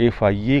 FIA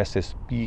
SSP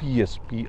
PSP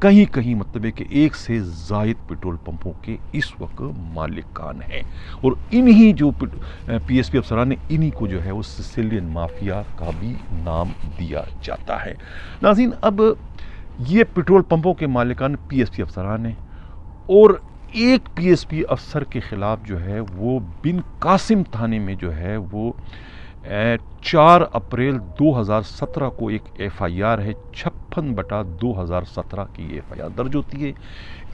کہیں کہیں مطلب ہے کہ ایک سے زائد پیٹرول پمپوں کے اس وقت مالکان ہیں، اور انہی جو پی ایس پی افسران ہیں، انہی کو جو ہے وہ سسیلین مافیا کا بھی نام دیا جاتا ہے۔ ناظرین، اب یہ پیٹرول پمپوں کے مالکان پی ایس پی افسران ہیں، اور ایک پی ایس پی افسر کے خلاف جو ہے وہ بن قاسم تھانے میں جو ہے وہ 4 اپریل 2017 کو ایک ایف آئی آر ہے، 56/2017 کی ایف آئی آر درج ہوتی ہے۔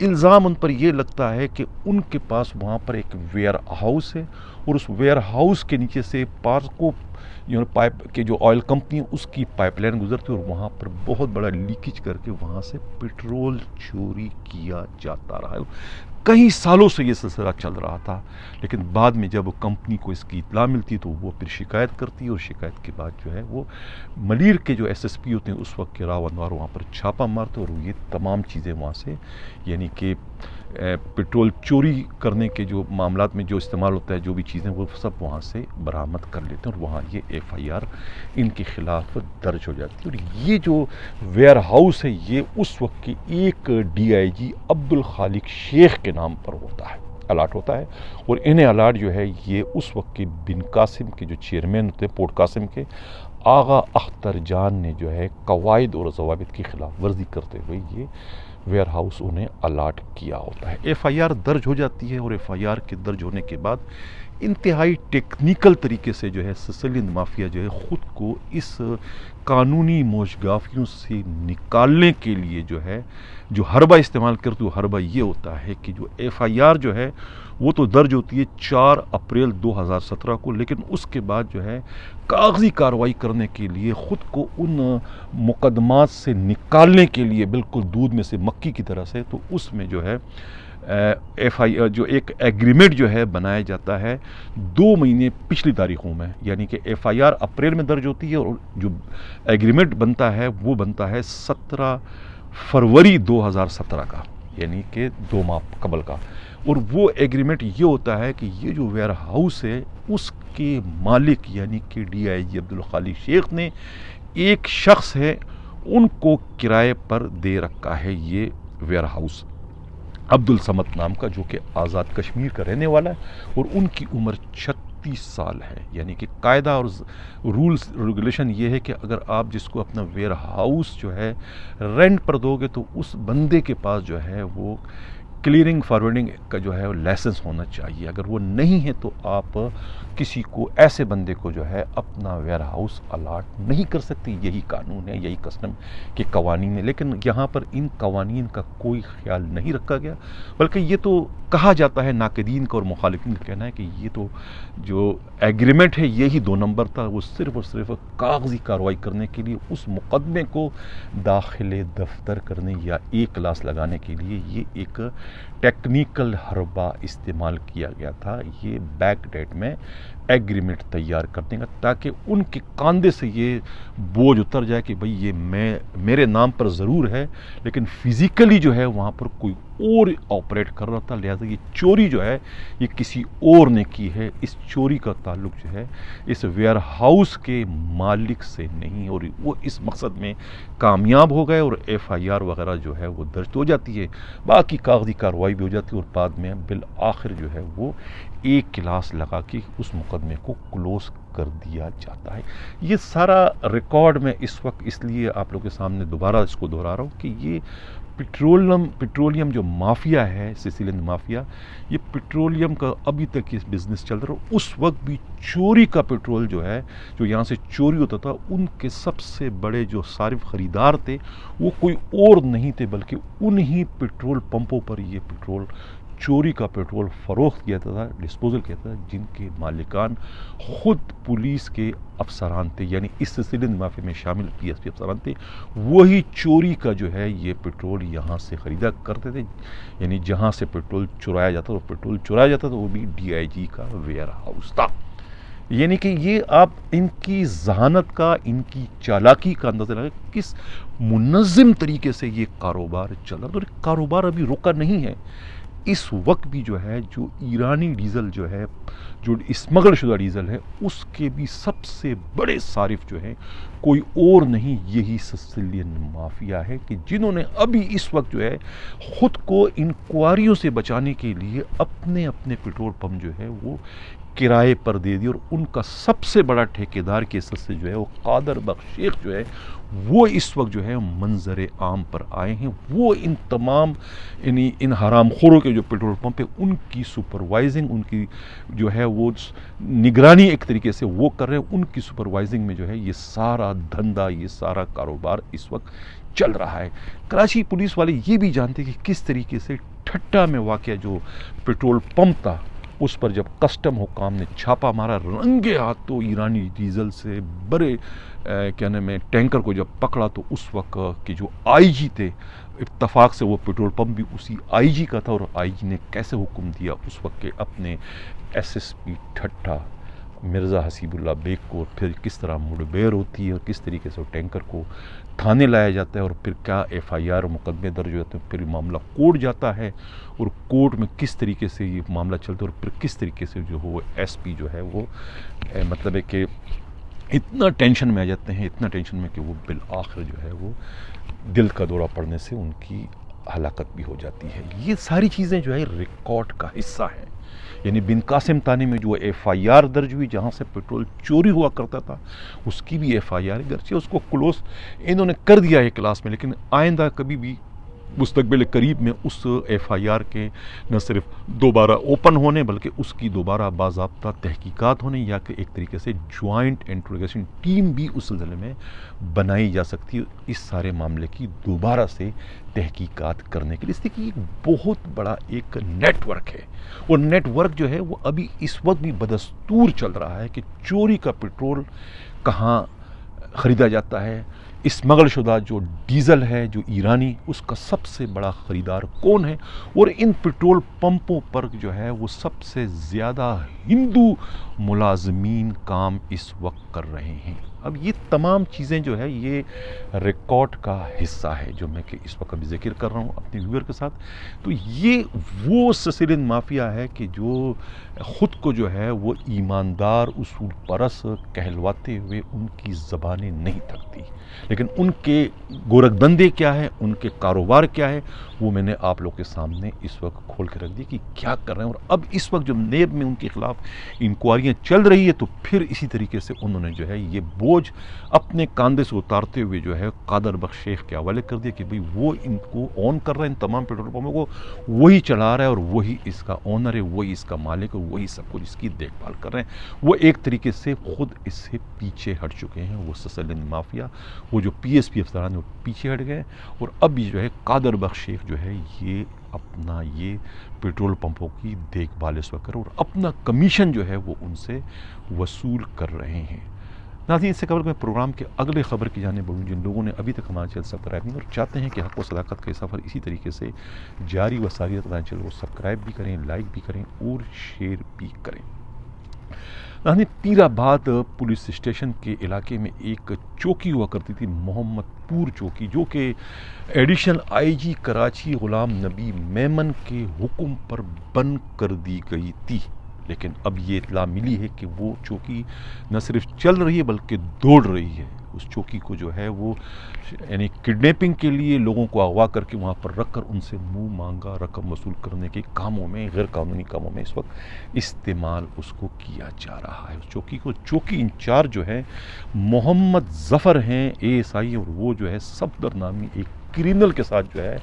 الزام ان پر یہ لگتا ہے کہ ان کے پاس وہاں پر ایک ویئر ہاؤس ہے، اور اس ویئر ہاؤس کے نیچے سے پارکو پائپ کے جو آئل کمپنی ہے اس کی پائپ لائن گزرتی ہے، اور وہاں پر بہت بڑا لیکیج کر کے وہاں سے پیٹرول چوری کیا جاتا رہا ہے۔ کئی سالوں سے یہ سلسلہ چل رہا تھا، لیکن بعد میں جب کمپنی کو اس کی اطلاع ملتی تو وہ پھر شکایت کرتی ہے، اور شکایت کے بعد جو ہے وہ ملیر کے جو ایس ایس پی ہوتے ہیں اس وقت کے راو انوار وہاں پر چھاپہ مارتے، اور یہ تمام چیزیں وہاں سے یعنی کہ پیٹرول چوری کرنے کے جو معاملات میں جو استعمال ہوتا ہے جو بھی چیزیں وہ سب وہاں سے برآمد کر لیتے ہیں، اور وہاں یہ ایف آئی آر ان کے خلاف درج ہو جاتی ہے۔ اور یہ جو ویئر ہاؤس ہے یہ اس وقت کے ایک ڈی آئی جی عبد الخالق شیخ کے نام پر ہوتا ہے، الاٹ ہوتا ہے، اور انہیں الاٹ جو ہے یہ اس وقت کے بن قاسم کے جو چیئرمین ہوتے ہیں پورٹ قاسم کے آغا اختر جان نے جو ہے قواعد اور ضوابط کی خلاف ورزی کرتے ہوئے یہ ویئر ہاؤس انہیں الاٹ کیا ہوتا ہے۔ ایف آئی آر درج ہو جاتی ہے، اور ایف آئی آر کے درج ہونے کے بعد انتہائی ٹیکنیکل طریقے سے جو ہے سسیلین مافیا جو ہے خود کو اس قانونی موشگافیوں سے نکالنے کے لیے جو ہے جو حربہ استعمال کرتے، وہ حربہ یہ ہوتا ہے کہ جو ایف آئی آر جو ہے وہ تو درج ہوتی ہے 4 اپریل 2017 کو، لیکن اس کے بعد جو ہے کاغذی کارروائی کرنے کے لیے خود کو ان مقدمات سے نکالنے کے لیے بالکل دودھ میں سے مکھی کی طرح سے، تو اس میں جو ہے ایف آئی جو ایک ایگریمنٹ جو ہے بنایا جاتا ہے 2 مہینے پچھلی تاریخوں میں، یعنی کہ ایف آئی آر اپریل میں درج ہوتی ہے، اور جو ایگریمنٹ بنتا ہے وہ بنتا ہے 17 فروری 2017 کا، یعنی کہ 2 ماہ قبل کا، اور وہ ایگریمنٹ یہ ہوتا ہے کہ یہ جو ویئر ہاؤس ہے اس کے مالک یعنی کہ ڈی آئی جی عبد الخالق شیخ نے ایک شخص ہے ان کو کرائے پر دے رکھا ہے، یہ ویئر ہاؤس عبد الصمد نام کا، جو کہ آزاد کشمیر کا رہنے والا ہے، اور ان کی عمر 36 سال ہے۔ یعنی کہ قاعدہ اور رولز ریگولیشن یہ ہے کہ اگر آپ جس کو اپنا ویئر ہاؤس جو ہے رینٹ پر دو گے تو اس بندے کے پاس جو ہے وہ کلیئرنگ فارورڈنگ کا جو ہے لائسنس ہونا چاہیے، اگر وہ نہیں ہے تو آپ کسی کو ایسے بندے کو جو ہے اپنا ویئر ہاؤس الاٹ نہیں کر سکتے۔ یہی قانون ہے، یہی کسٹم کے قوانین ہے، لیکن یہاں پر ان قوانین کا کوئی خیال نہیں رکھا گیا، بلکہ یہ تو کہا جاتا ہے، ناقدین کا اور مخالفین کا کہنا ہے کہ یہ تو جو ایگریمنٹ ہے یہی 2 نمبر تھا، وہ صرف اور صرف کاغذی کارروائی کرنے کے لیے اس مقدمے کو داخل دفتر کرنے یا ایک کلاس لگانے کے لیے یہ ایک ٹیکنیکل حربہ استعمال کیا گیا تھا، یہ بیک ڈیٹ میں ایگریمنٹ تیار کرنے کا، تاکہ ان کے کاندھے سے یہ بوجھ اتر جائے کہ بھئی یہ میرے نام پر ضرور ہے، لیکن فزیکلی جو ہے وہاں پر کوئی اور آپریٹ کر رہا تھا، لہذا یہ چوری جو ہے یہ کسی اور نے کی ہے، اس چوری کا تعلق جو ہے اس ویئر ہاؤس کے مالک سے نہیں، اور وہ اس مقصد میں کامیاب ہو گئے، اور ایف آئی آر وغیرہ جو ہے وہ درج ہو جاتی ہے، باقی کاغذی کارروائی بھی ہو جاتی ہے، اور بعد میں بالآخر جو ہے وہ ایک کلاس لگا کے اس مقدمے کو کلوز کر دیا جاتا ہے۔ یہ سارا ریکارڈ میں اس وقت اس لیے آپ لوگوں کے سامنے دوبارہ اس کو دہرا رہا ہوں کہ یہ پیٹرولیم جو مافیا ہے سسیلین مافیا، یہ پیٹرولیم کا ابھی تک یہ بزنس چل رہا ہے، اس وقت بھی چوری کا پیٹرول جو ہے جو یہاں سے چوری ہوتا تھا، ان کے سب سے بڑے جو صارف خریدار تھے وہ کوئی اور نہیں تھے بلکہ انہی پیٹرول پمپوں پر یہ پیٹرول چوری کا پیٹرول فروخت کیا تھا، ڈسپوزل کیا تھا، جن کے مالکان خود پولیس کے افسران تھے، یعنی اس سلسلے مافیا میں شامل پی ایس پی افسران تھے، وہی چوری کا جو ہے یہ پیٹرول یہاں سے خریدا کرتے تھے، یعنی جہاں سے پیٹرول چرایا جاتا تھا وہ بھی ڈی آئی جی کا ویئر ہاؤس تھا۔ یعنی کہ یہ آپ ان کی ذہانت کا، ان کی چالاکی کا اندازہ لگا کس منظم طریقے سے یہ کاروبار چل رہا ہے، اور کاروبار ابھی رکا نہیں ہے، اس وقت بھی جو ہے جو ایرانی ڈیزل جو ہے جو اسمگل شدہ ڈیزل ہے اس کے بھی سب سے بڑے صارف جو ہیں کوئی اور نہیں یہی سسیلین مافیا ہے کہ جنہوں نے ابھی اس وقت جو ہے خود کو انکوائریوں سے بچانے کے لیے اپنے اپنے پیٹرول پمپ جو ہے وہ کرائے پر دے دی، اور ان کا سب سے بڑا ٹھیکیدار کے حصے سے جو ہے وہ قادر بخش شیخ جو ہے وہ اس وقت جو ہے منظر عام پر آئے ہیں۔ وہ ان تمام یعنی ان حرام خوروں کے جو پیٹرول پمپ ہے ان کی سپروائزنگ، ان کی جو ہے وہ نگرانی ایک طریقے سے وہ کر رہے ہیں، ان کی سپروائزنگ میں جو ہے یہ سارا دھندا، یہ سارا کاروبار اس وقت چل رہا ہے۔ کراچی پولیس والے یہ بھی جانتے کہ کس طریقے سے ٹھٹا میں واقع جو پیٹرول پمپ تھا اس پر جب کسٹم حکام نے چھاپا مارا، رنگے ہاتھوں ایرانی ڈیزل سے بڑے کیا نام ہے ٹینکر کو جب پکڑا، تو اس وقت کے جو آئی جی تھے، اتفاق سے وہ پیٹرول پمپ بھی اسی آئی جی کا تھا، اور آئی جی نے کیسے حکم دیا اس وقت کے اپنے S S P Thatta Mirza Haseeb Ullah Baig کو، اور پھر کس طرح مڈبیر ہوتی ہے اور کس طریقے سے وہ ٹینکر کو تھانے لایا جاتا ہے، اور پھر کیا ایف آئی آر مقدمے درج ہوتے ہیں، پھر معاملہ کورٹ جاتا ہے، اور کورٹ میں کس طریقے سے یہ معاملہ چلتا ہے، اور پھر کس طریقے سے جو وہ ایس پی جو ہے وہ مطلب ہے کہ اتنا ٹینشن میں آ جاتے ہیں، اتنا ٹینشن میں کہ وہ بالآخر جو ہے وہ دل کا دورہ پڑنے سے ان کی ہلاکت بھی ہو جاتی ہے۔ یہ ساری چیزیں جو ہے ریکارڈ کا حصہ ہیں۔ یعنی بن قاسم تانے میں جو ایف آئی آر درج ہوئی جہاں سے پیٹرول چوری ہوا کرتا تھا اس کی بھی ایف آئی آر، گرچہ اس کو کلوز انہوں نے کر دیا ہے کلاس میں، لیکن آئندہ کبھی بھی مستقبل قریب میں اس ایف آئی آر کے نہ صرف دوبارہ اوپن ہونے بلکہ اس کی دوبارہ باضابطہ تحقیقات ہونے، یا کہ ایک طریقے سے جوائنٹ انٹروگیشن ٹیم بھی اس سلسلے میں بنائی جا سکتی ہے اس سارے معاملے کی دوبارہ سے تحقیقات کرنے کے لیے، اس لیے کہ ایک بہت بڑا ایک نیٹ ورک ہے، اور نیٹ ورک جو ہے وہ ابھی اس وقت بھی بدستور چل رہا ہے کہ چوری کا پیٹرول کہاں خریدا جاتا ہے، اسمگل شدہ جو ڈیزل ہے جو ایرانی اس کا سب سے بڑا خریدار کون ہے، اور ان پیٹرول پمپوں پر جو ہے وہ سب سے زیادہ ہندو ملازمین کام اس وقت کر رہے ہیں۔ اب یہ تمام چیزیں جو ہے یہ ریکارڈ کا حصہ ہے جو میں کہ اس وقت ابھی ذکر کر رہا ہوں اپنے ویور کے ساتھ۔ تو یہ وہ سسیلین مافیا ہے کہ جو خود کو جو ہے وہ ایماندار اصول پرست کہلواتے ہوئے ان کی زبانیں نہیں تھکتی، لیکن ان کے گورکھ دندے کیا ہے، ان کے کاروبار کیا ہے، وہ میں نے آپ لوگ کے سامنے اس وقت کھول کے رکھ دی کہ کیا کر رہے ہیں۔ اور اب اس وقت جب نیب میں ان کے خلاف انکوائریاں چل رہی ہے تو پھر اسی طریقے سے انہوں نے جو ہے یہ بوجھ اپنے کاندھے سے اتارتے ہوئے جو ہے قادر بخش شیخ کے حوالے کر دیا کہ بھئی وہ ان کو آن کر رہا ہے، ان تمام پیٹرول پمپوں کو وہی چلا رہا ہے، اور وہی اس کا آنر ہے، وہی اس کا مالک ہے، وہی سب کچھ اس کی دیکھ بھال کر رہے ہیں۔ وہ ایک طریقے سے خود اس سے پیچھے ہٹ چکے ہیں، وہ سسیلین مافیا، وہ جو پی ایس پی افسران وہ پیچھے ہٹ گئے، اور اب جو ہے قادر بخش شیخ جو ہے یہ اپنا یہ پیٹرول پمپوں کی دیکھ بھال اس وقت کر اور اپنا کمیشن جو ہے وہ ان سے وصول کر رہے ہیں۔ ناظرین، اس سے قبل میں پروگرام کے اگلے خبر کی جانب بڑھوں، جن لوگوں نے ابھی تک ہمارا چینل سبسکرائب نہیں اور چاہتے ہیں کہ حق و صداقت کا یہ سفر اسی طریقے سے جاری و ساری رہے، چینل کو سبسکرائب بھی کریں، لائک بھی کریں اور شیئر بھی کریں۔ ناظرین، پیر آباد پولیس اسٹیشن کے علاقے میں ایک چوکی ہوا کرتی تھی، محمد پور چوکی، جو کہ ایڈیشنل آئی جی کراچی غلام نبی میمن کے حکم پر بند کر دی گئی تھی، لیکن اب یہ اطلاع ملی ہے کہ وہ چوکی نہ صرف چل رہی ہے بلکہ دوڑ رہی ہے۔ اس چوکی کو جو ہے وہ یعنی کڈنیپنگ کے لیے لوگوں کو اغوا کر کے وہاں پر رکھ کر ان سے منہ مانگا رقم وصول کرنے کے کاموں میں، غیر قانونی کاموں میں اس وقت استعمال اس کو کیا جا رہا ہے۔ اس چوکی کو چوکی انچارج جو ہے محمد ظفر ہیں، اے ایس آئی، اور وہ جو ہے صفدر نامی ایک کرینل کے ساتھ جو ہے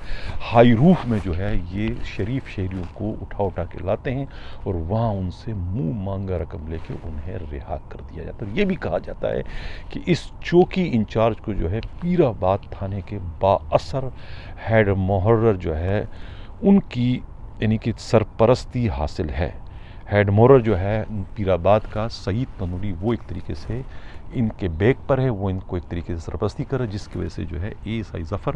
ہائی روف میں جو ہے یہ شریف شہریوں کو اٹھا کے لاتے ہیں اور وہاں ان سے منہ مانگا رقم لے کے انہیں رہا کر دیا جاتا ہے۔ یہ بھی کہا جاتا ہے کہ اس چوکی انچارج کو جو ہے پیر آباد تھانے کے با اثر ہیڈ محرر جو ہے ان کی یعنی کہ سرپرستی حاصل ہے۔ ہیڈ محرر جو ہے پیر آباد کا سعید تنوری، وہ ایک طریقے سے ان کے بیک پر ہے، وہ ان کو ایک طریقے سے سرپرستی کر رہا ہے، جس کی وجہ سے جو ہے اے ایس آئی ظفر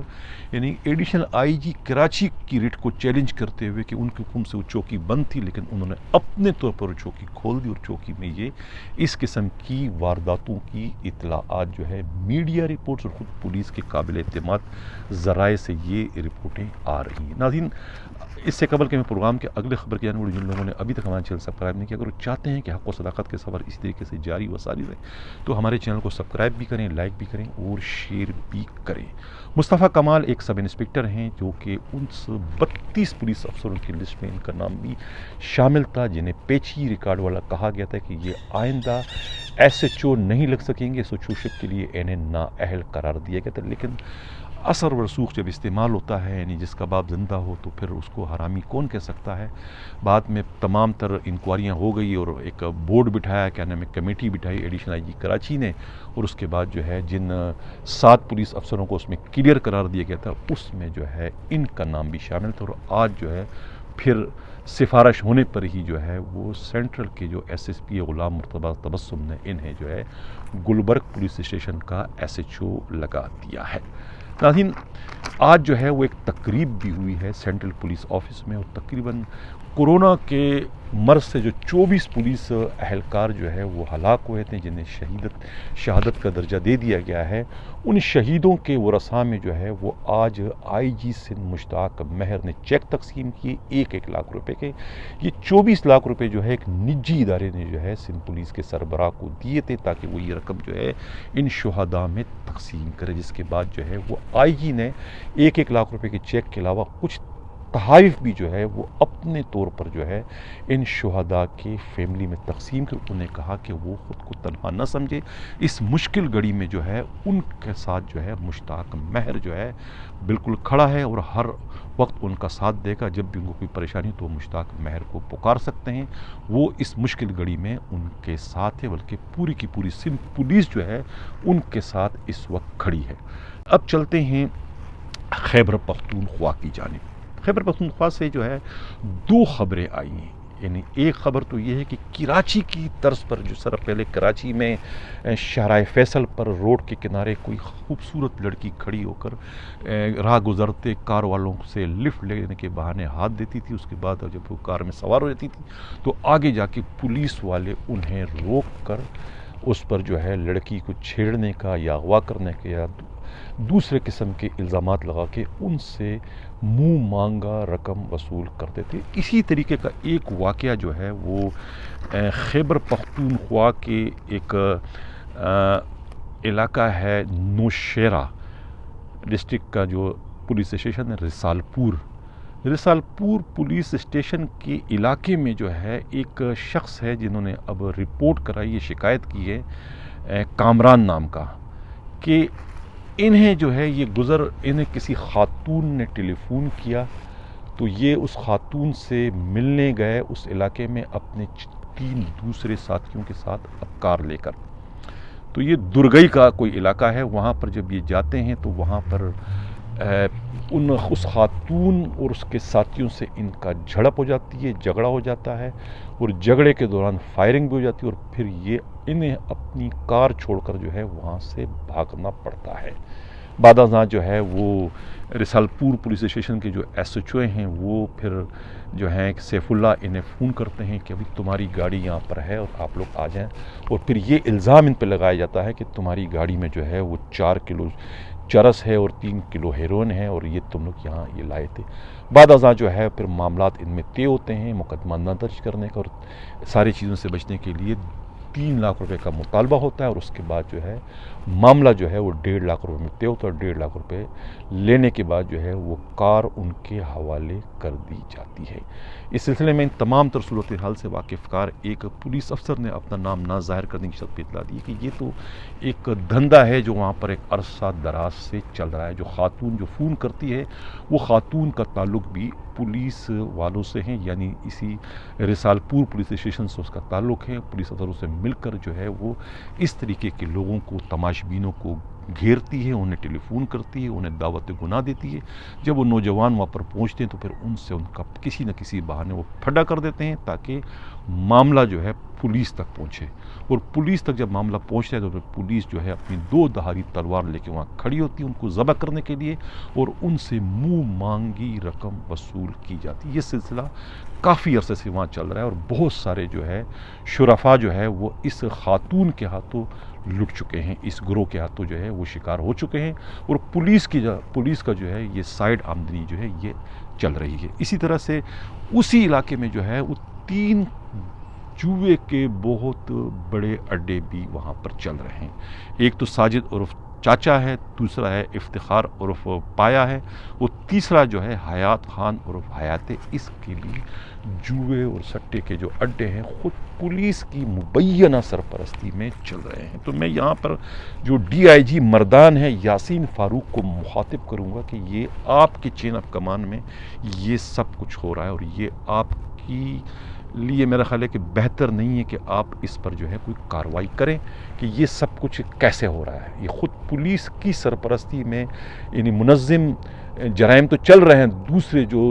یعنی ایڈیشنل آئی جی کراچی کی ریٹ کو چیلنج کرتے ہوئے کہ ان کے حکم سے وہ چوکی بند تھی، لیکن انہوں نے اپنے طور پر وہ چوکی کھول دی، اور چوکی میں یہ اس قسم کی وارداتوں کی اطلاعات جو ہے میڈیا رپورٹس اور خود پولیس کے قابل اعتماد ذرائع سے یہ رپورٹیں آ رہی ہیں۔ ناظرین، اس سے قبل کہ میں پروگرام کے اگلے خبر کی جانب بڑھوں، جن لوگوں نے ابھی تک ہمارے چینل سبسکرائب نہیں کیا، اگر وہ چاہتے ہیں کہ حق و صداقت کے سفر اسی طریقے سے جاری و ساری رہے تو ہمارے چینل کو سبسکرائب بھی کریں، لائک بھی کریں اور شیئر بھی کریں۔ مصطفیٰ کمال ایک سب انسپکٹر ہیں جو کہ ان 32 پولیس افسروں کی لسٹ میں ان کا نام بھی شامل تھا، جنہیں پیچی ریکارڈ والا کہا گیا تھا کہ یہ آئندہ SHO نہیں لگ سکیں گے۔ SHO شپ کے لیے انہیں نااہل قرار دیا گیا تھا، لیکن اثر و رسوخ جب استعمال ہوتا ہے، یعنی جس کا باپ زندہ ہو تو پھر اس کو حرامی کون کہہ سکتا ہے۔ بعد میں تمام تر انکوائریاں ہو گئی اور ایک بورڈ بٹھایا، کیا نام ہے، کمیٹی بٹھائی ایڈیشنل IG کراچی نے، اور اس کے بعد جو ہے جن 7 پولیس افسروں کو اس میں کلیئر قرار دیا گیا تھا، اس میں جو ہے ان کا نام بھی شامل تھا، اور آج جو ہے پھر سفارش ہونے پر ہی جو ہے وہ سینٹرل کے جو SSP غلام مرتضیٰ تبسم نے انہیں جو ہے گلبرگ پولیس اسٹیشن کا SHO لگا دیا ہے۔ ناظرین، آج جو ہے وہ ایک تقریب بھی ہوئی ہے سینٹرل پولیس آفس میں، اور تقریباً کورونا کے مرض سے جو 24 پولیس اہلکار جو ہے وہ ہلاک ہوئے تھے، جنہیں شہادت کا درجہ دے دیا گیا ہے، ان شہیدوں کے ورثاء میں جو ہے وہ آج IG سندھ مشتاق مہر نے چیک تقسیم کیے 1 لاکھ روپے کے۔ یہ 24 لاکھ روپے جو ہے ایک نجی ادارے نے جو ہے سندھ پولیس کے سربراہ کو دیے تھے، تاکہ وہ یہ رقم جو ہے ان شہداء میں تقسیم کرے، جس کے بعد جو ہے وہ IG نے 1 لاکھ روپے کے چیک کے علاوہ کچھ تحائف بھی جو ہے وہ اپنے طور پر جو ہے ان شہداء کے فیملی میں تقسیم کر انہیں کہا کہ وہ خود کو تنہا نہ سمجھے، اس مشکل گھڑی میں جو ہے ان کے ساتھ جو ہے مشتاق مہر جو ہے بالکل کھڑا ہے، اور ہر وقت ان کا ساتھ دے گا۔ جب بھی ان کو کوئی پریشانی تو وہ مشتاق مہر کو پکار سکتے ہیں، وہ اس مشکل گھڑی میں ان کے ساتھ ہے، بلکہ پوری کی پوری سندھ پولیس جو ہے ان کے ساتھ اس وقت کھڑی ہے۔ اب چلتے ہیں خیبر پختونخوا کی جانب۔ خیبر پختونخوا سے جو ہے 2 خبریں آئی ہیں، یعنی ایک خبر تو یہ ہے کہ کراچی کی طرز پر جو سر پہلے کراچی میں شاہراہ فیصل پر روڈ کے کنارے کوئی خوبصورت لڑکی کھڑی ہو کر راہ گزرتے کار والوں سے لفٹ لینے کے بہانے ہاتھ دیتی تھی، اس کے بعد جب وہ کار میں سوار ہو جاتی تھی تو آگے جا کے پولیس والے انہیں روک کر اس پر جو ہے لڑکی کو چھیڑنے کا یا اغوا کرنے کا یا دوسرے قسم کے الزامات لگا کے ان سے منہ مانگا رقم وصول کرتے تھے۔ اسی طریقے کا ایک واقعہ جو ہے وہ خیبر پختونخوا کے ایک علاقہ ہے نوشیرہ ڈسٹرکٹ کا جو پولیس اسٹیشن ہے رسال پور پولیس اسٹیشن کے علاقے میں جو ہے ایک شخص ہے جنہوں نے اب رپورٹ کرائی ہے، شکایت کی ہے کامران نام کا، کہ انہیں جو ہے انہیں کسی خاتون نے ٹیلی فون کیا، تو یہ اس خاتون سے ملنے گئے اس علاقے میں اپنے 3 دوسرے ساتھیوں کے ساتھ اب کار لے کر۔ تو یہ درگئی کا کوئی علاقہ ہے، وہاں پر جب یہ جاتے ہیں تو وہاں پر اس خاتون اور اس کے ساتھیوں سے ان کا جھڑپ ہو جاتی ہے، جھگڑا ہو جاتا ہے، اور جھگڑے کے دوران فائرنگ بھی ہو جاتی ہے، اور پھر یہ انہیں اپنی کار چھوڑ کر جو ہے وہاں سے بھاگنا پڑتا ہے۔ بعد ازاں جو ہے وہ رسال پور پولیس اسٹیشن کے جو SHO ہیں وہ پھر جو ہیں سیف اللہ انہیں فون کرتے ہیں کہ ابھی تمہاری گاڑی یہاں پر ہے اور آپ لوگ آ جائیں، اور پھر یہ الزام ان پہ لگایا جاتا ہے کہ تمہاری گاڑی میں جو ہے وہ 4 کلو چرس ہے اور 3 کلو ہیروئن ہے، اور یہ تم لوگ یہاں یہ لائے تھے۔ بعد ازاں جو ہے پھر معاملات ان میں طے ہوتے ہیں، مقدمہ نہ درج کرنے کا، اور ساری چیزوں سے بچنے کے لیے 3 لاکھ روپے کا مطالبہ ہوتا ہے، اور اس کے بعد جو ہے معاملہ جو ہے وہ 1.5 لاکھ روپے میں طے ہوتا ہے، اور 1.5 لاکھ روپے لینے کے بعد جو ہے وہ کار ان کے حوالے کر دی جاتی ہے۔ اس سلسلے میں ان تمام تر صورتحال سے واقف کار ایک پولیس افسر نے اپنا نام نہ ظاہر کرنے کی شرط پہ اطلاع دی کہ یہ تو ایک دھندا ہے جو وہاں پر ایک عرصہ دراز سے چل رہا ہے۔ جو خاتون جو فون کرتی ہے وہ خاتون کا تعلق بھی پولیس والوں سے ہیں، یعنی اسی رسال پور پولیس اسٹیشن سے اس کا تعلق ہے۔ پولیس افسروں سے مل کر جو ہے وہ اس طریقے کے لوگوں کو، تماشبینوں کو گھیرتی ہے، انہیں ٹیلی فون کرتی ہے، انہیں دعوت گناہ دیتی ہے۔ جب وہ نوجوان وہاں پر پہنچتے ہیں تو پھر ان سے ان کا کسی نہ کسی بہانے وہ پھڈا کر دیتے ہیں، تاکہ معاملہ جو ہے پولیس تک پہنچے، اور پولیس تک جب معاملہ پہنچتا ہے تو پھر پولیس جو ہے اپنی 2 دھاری تلوار لے کے وہاں کھڑی ہوتی ہے ان کو ذبح کرنے کے لیے، اور ان سے منہ مانگی رقم وصول کی جاتی ہے۔ یہ سلسلہ کافی عرصے سے وہاں چل رہا ہے، اور بہت سارے جو ہے شرفا جو ہے وہ اس خاتون کے ہاتھوں لٹ چکے ہیں، اس گروہ کے ہاتھوں جو ہے وہ شکار ہو چکے ہیں، اور پولیس کا جو ہے یہ سائیڈ آمدنی جو ہے یہ چل رہی ہے۔ اسی طرح سے اسی علاقے میں جو ہے وہ 3 جوئے کے بہت بڑے اڈے بھی وہاں پر چل رہے ہیں۔ ایک تو ساجد عرف چاچا ہے، دوسرا ہے افتخار عرف پایا ہے، وہ تیسرا جو ہے حیات خان عرف حیات۔ اس کے لیے جوئے اور سٹے کے جو اڈے ہیں خود پولیس کی مبینہ سرپرستی میں چل رہے ہیں۔ تو میں یہاں پر جو DIG مردان ہے یاسین فاروق کو مخاطب کروں گا کہ یہ آپ کے چین آف کمان میں یہ سب کچھ ہو رہا ہے، اور یہ آپ کی لیے میرا خیال ہے کہ بہتر نہیں ہے کہ آپ اس پر جو ہے کوئی کارروائی کریں کہ یہ سب کچھ کیسے ہو رہا ہے۔ یہ خود پولیس کی سرپرستی میں یعنی منظم جرائم تو چل رہے ہیں، دوسرے جو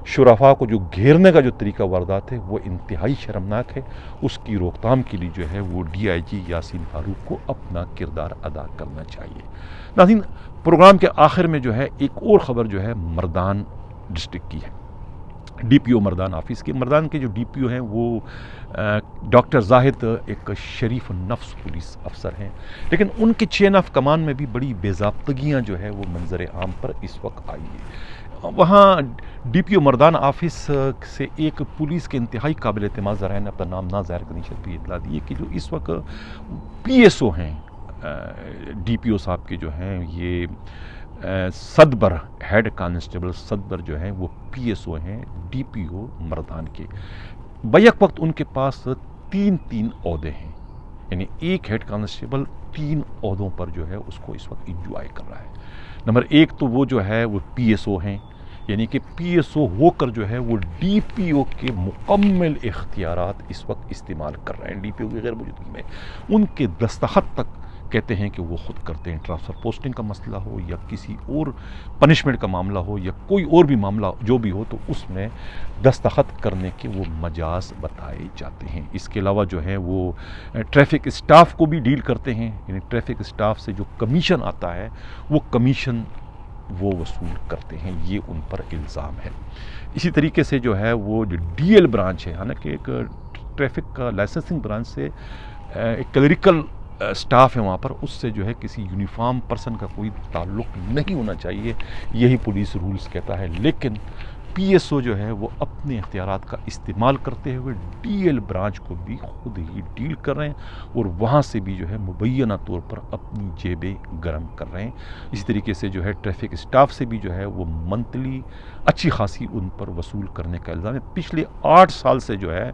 شرفاء کو جو گھیرنے کا جو طریقہ واردات ہے وہ انتہائی شرمناک ہے۔ اس کی روک تھام کے لیے جو ہے وہ DIG یاسین فاروق کو اپنا کردار ادا کرنا چاہیے۔ ناظرین، پروگرام کے آخر میں جو ہے ایک اور خبر جو ہے مردان ڈسٹرکٹ کی ہے، DPO مردان آفس کے۔ مردان کے جو DPO ہیں وہ ڈاکٹر زاہد ایک شریف النفس پولیس افسر ہیں، لیکن ان کے چین آف کمان میں بھی بڑی بے ضابطگیاں جو ہے وہ منظر عام پر اس وقت آئی ہے۔ وہاں DPO مردان آفس سے ایک پولیس کے انتہائی قابل اعتماد ذرائع نے اپنا نام نہ ظاہر کرنے کی بھی اطلاع دی ہے کہ جو اس وقت PSO ہیں DPO صاحب کے جو ہیں یہ صدبر ہیڈ کانسٹیبل صدبر جو ہیں وہ PSO ہیں DPO مردان کے۔ بیک وقت ان کے پاس 3 عہدے ہیں، یعنی ایک ہیڈ کانسٹیبل 3 عہدوں پر جو ہے اس کو اس وقت انجوائے کر رہا ہے۔ نمبر 1 تو وہ جو ہے وہ PSO ہیں، یعنی کہ PSO ہو کر جو ہے وہ DPO کے مکمل اختیارات اس وقت استعمال کر رہے ہیں۔ DPO کی غیر موجودگی میں ان کے دستخط تک کہتے ہیں کہ وہ خود کرتے ہیں۔ ٹرانسفر پوسٹنگ کا مسئلہ ہو یا کسی اور پنشمنٹ کا معاملہ ہو یا کوئی اور بھی معاملہ جو بھی ہو، تو اس میں دستخط کرنے کے وہ مجاز بتائے جاتے ہیں۔ اس کے علاوہ جو ہے وہ ٹریفک اسٹاف کو بھی ڈیل کرتے ہیں، یعنی ٹریفک اسٹاف سے جو کمیشن آتا ہے وہ کمیشن وہ وصول کرتے ہیں، یہ ان پر الزام ہے۔ اسی طریقے سے جو ہے وہ جو DL برانچ ہے، حالانکہ ایک ٹریفک کا لائسنسنگ برانچ سے ایک کلریکل سٹاف ہے وہاں پر، اس سے جو ہے کسی یونیفارم پرسن کا کوئی تعلق نہیں ہونا چاہیے، یہی پولیس رولز کہتا ہے، لیکن PSO جو ہے وہ اپنے اختیارات کا استعمال کرتے ہوئے DL برانچ کو بھی خود ہی ڈیل کر رہے ہیں اور وہاں سے بھی جو ہے مبینہ طور پر اپنی جیبیں گرم کر رہے ہیں۔ اسی طریقے سے جو ہے ٹریفک اسٹاف سے بھی جو ہے وہ منتھلی اچھی خاصی ان پر وصول کرنے کا الزام ہے۔ پچھلے 8 سال سے جو ہے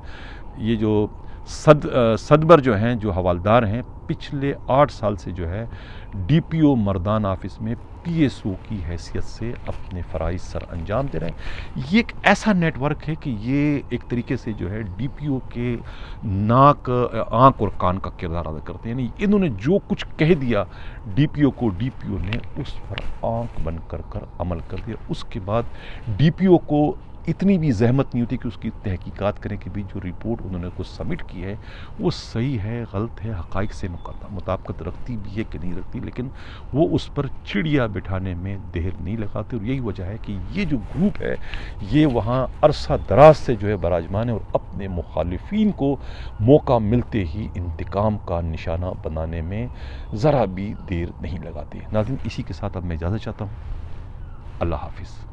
یہ جو صدبر جو ہیں جو حوالدار ہیں، پچھلے 8 سال سے جو ہے DPO مردان آفس میں PSO کی حیثیت سے اپنے فرائض سر انجام دے رہے ہیں۔ یہ ایک ایسا نیٹ ورک ہے کہ یہ ایک طریقے سے جو ہے DPO کے ناک، آنکھ اور کان کا کردار ادا کرتے ہیں، یعنی انہوں نے جو کچھ کہہ دیا DPO کو، DPO نے اس پر آنکھ بن کر عمل کر دیا۔ اس کے بعد DPO کو اتنی بھی زحمت نہیں ہوتی کہ اس کی تحقیقات کریں کہ بھی جو رپورٹ انہوں نے کچھ سبمٹ کی ہے وہ صحیح ہے، غلط ہے، حقائق سے مطابقت رکھتی بھی ہے کہ نہیں رکھتی، لیکن وہ اس پر چڑیا بٹھانے میں دیر نہیں لگاتے۔ اور یہی وجہ ہے کہ یہ جو گروپ ہے یہ وہاں عرصہ دراز سے جو ہے براجمان ہے اور اپنے مخالفین کو موقع ملتے ہی انتقام کا نشانہ بنانے میں ذرا بھی دیر نہیں لگاتے۔ ناظرین، اسی کے ساتھ اب میں اجازت چاہتا ہوں۔ اللہ حافظ۔